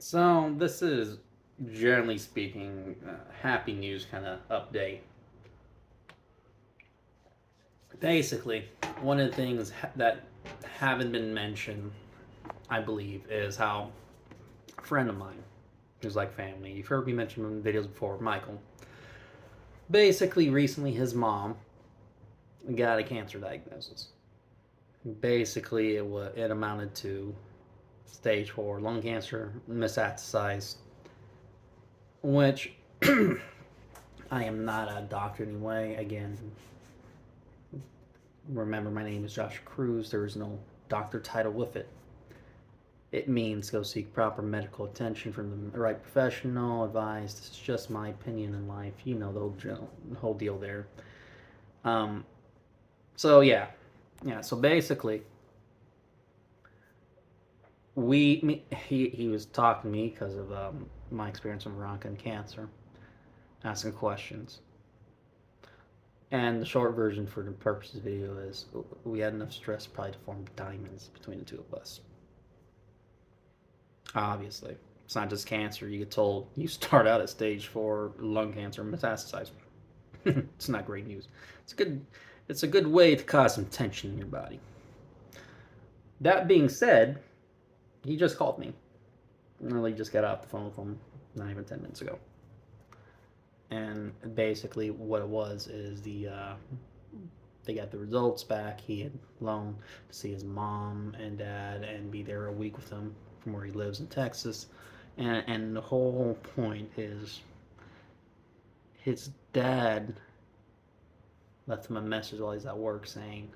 So this is, generally speaking, happy news kind of update. Basically, one of the things that haven't been mentioned, I believe, is how a friend of mine, who's like family, you've heard me mention him in videos before, Michael. Basically, recently his mom got a cancer diagnosis. Basically, it amounted to stage 4 lung cancer, metastasized, which I am not a doctor anyway. Again, remember, my name is Josh Cruz. There is no doctor title with it. It means go seek proper medical attention from the right professional. Advice. This is just my opinion in life. You know the whole deal there. Um, so yeah. So basically, he was talking to me because of my experience with Veronica and cancer, asking questions. And the short version for the purpose of the video is we had enough stress probably to form diamonds between the two of us. Obviously, it's not just cancer. You get told you start out at stage 4 lung cancer metastasized. It's not great news. It's good. It's a good way to cause some tension in your body. That being said, he just called me. I really just got off the phone with him not even 10 minutes ago. And basically, what it was is they got the results back. He had flown to see his mom and dad and be there a week with them from where he lives in Texas. And the whole point is his dad left him a message while he's at work saying,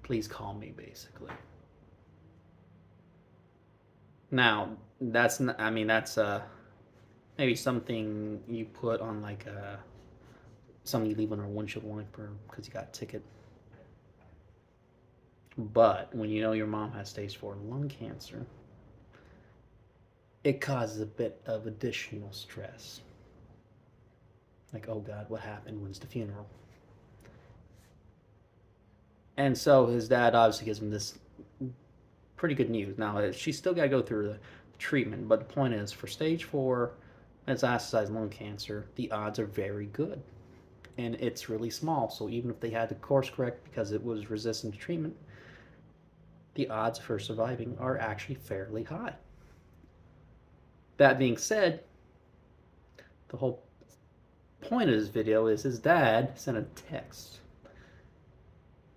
please call me, basically. Now, that's not, I mean, that's maybe something you put on like something you leave on a windshield wiper because you got a ticket. But when you know your mom has stage 4 lung cancer, it causes a bit of additional stress. Like, oh God, what happened? When's the funeral? And so his dad obviously gives him this pretty good news. Now, she's still got to go through the treatment, but the point is, for stage 4 metastasized lung cancer, the odds are very good. And it's really small, so even if they had to course correct because it was resistant to treatment, the odds for surviving are actually fairly high. That being said, the whole point of this video is his dad sent a text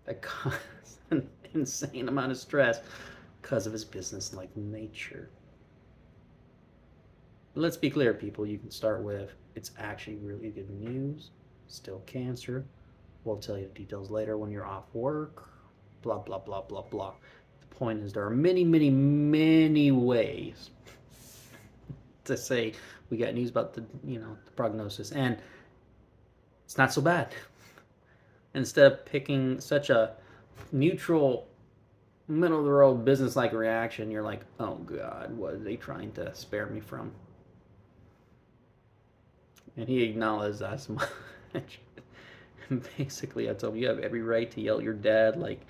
that caused an insane amount of stress because of his business-like nature. But let's be clear, people. You can start with, it's actually really good news. Still cancer. We'll tell you the details later when you're off work. Blah, blah, blah, blah, blah. The point is, there are many, many, many ways to say we got news about the prognosis, and it's not so bad. Instead of picking such a neutral, middle of the road business like reaction, you're like, oh God, what are they trying to spare me from? And he acknowledged as much. And basically, I told him, you have every right to yell at your dad like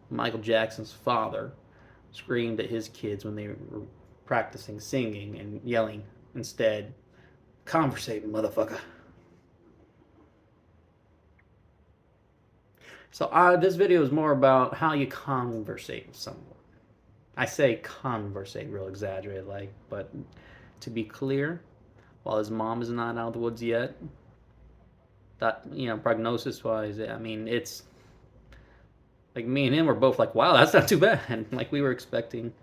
Michael Jackson's father screamed at his kids when they were practicing singing and yelling instead, conversate, motherfucker. So this video is more about how you conversate with someone. I say conversate real exaggerated, but to be clear, while his mom is not out of the woods yet, that, prognosis wise, I mean, it's like me and him were both like, wow, that's not too bad. Like we were expecting,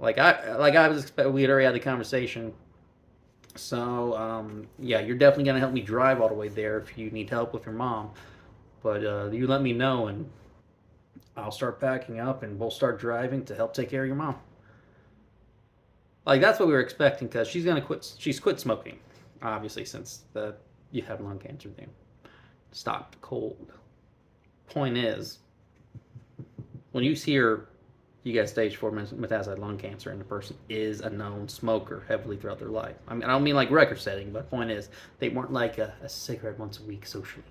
I was expecting, we had already had the conversation. So yeah, you're definitely gonna help me drive all the way there if you need help with your mom. But you let me know and I'll start packing up and we'll start driving to help take care of your mom. Like that's what we were expecting because she's gonna quit. She's quit smoking, obviously, since you have lung cancer. Then stop cold. Point is, when you hear you get stage 4 metastasized lung cancer and the person is a known smoker heavily throughout their life. I mean, I don't mean like record setting, but the point is they weren't like a cigarette once a week socially.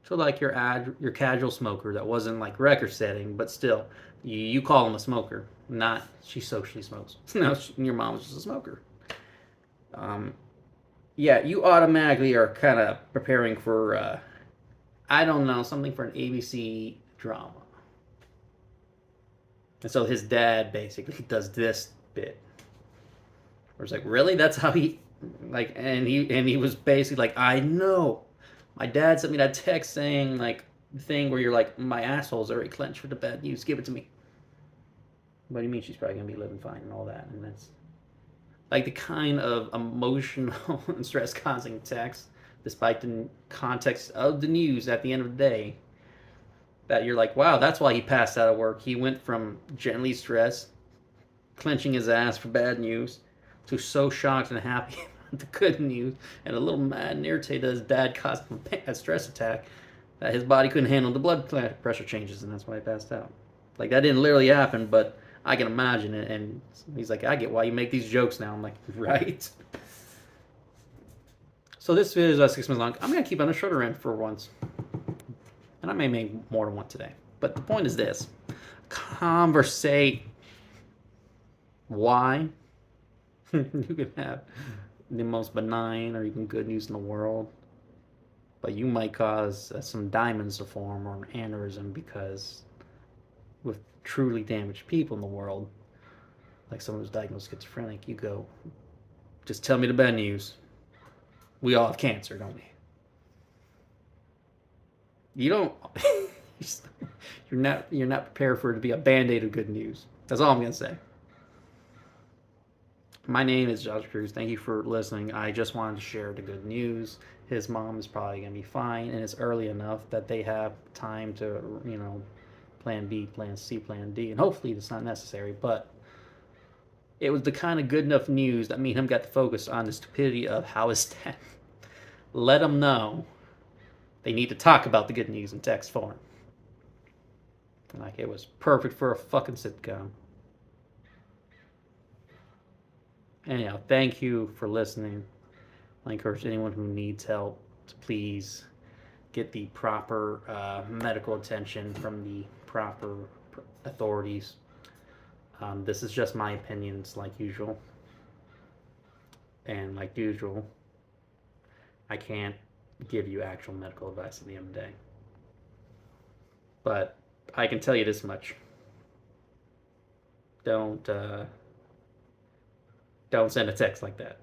So like your casual smoker that wasn't like record setting, but still, you call him a smoker, not she socially smokes. No, your mom was just a smoker. Um, yeah, you automatically are kind of preparing for I don't know, something for an ABC drama. And so his dad basically does this bit. Where it's like, really? That's how he like and he was basically like, I know. My dad sent me that text saying like the thing where you're like, my asshole's already clenched for the bad news, give it to me. What do you mean she's probably gonna be living fine and all that? And that's like the kind of emotional and stress causing text, despite the context of the news at the end of the day, that you're like, wow, that's why he passed out of work. He went from gently stressed, clenching his ass for bad news, to so shocked and happy about the good news, and a little mad and irritated that his dad caused him a stress attack, that his body couldn't handle the blood pressure changes, and that's why he passed out. Like, that didn't literally happen, but I can imagine it. And he's like, I get why you make these jokes now. I'm like, right? So this video is about 6 minutes long. I'm going to keep on the shorter end for once. And I may make more than one today. But the point is this. Conversate. Why? You can have the most benign or even good news in the world. But you might cause some diamonds to form or an aneurysm because with truly damaged people in the world, like someone who's diagnosed schizophrenic, you go, just tell me the bad news. We all have cancer, don't we? You don't. You're not prepared for it to be a band-aid of good news. That's all I'm gonna say. My name is Josh Cruz. Thank you for listening. I just wanted to share the good news. His mom is probably gonna be fine, and it's early enough that they have time to, plan B, plan C, plan D, and hopefully it's not necessary. But it was the kind of good enough news that me and him got to focus on the stupidity of how his dad let him know they need to talk about the good news in text form. Like, it was perfect for a fucking sitcom. Anyhow, thank you for listening. I encourage anyone who needs help to please get the proper medical attention from the proper authorities. This is just my opinions, like usual. And like usual, I can't give you actual medical advice at the end of the day. But I can tell you this much. Don't send a text like that.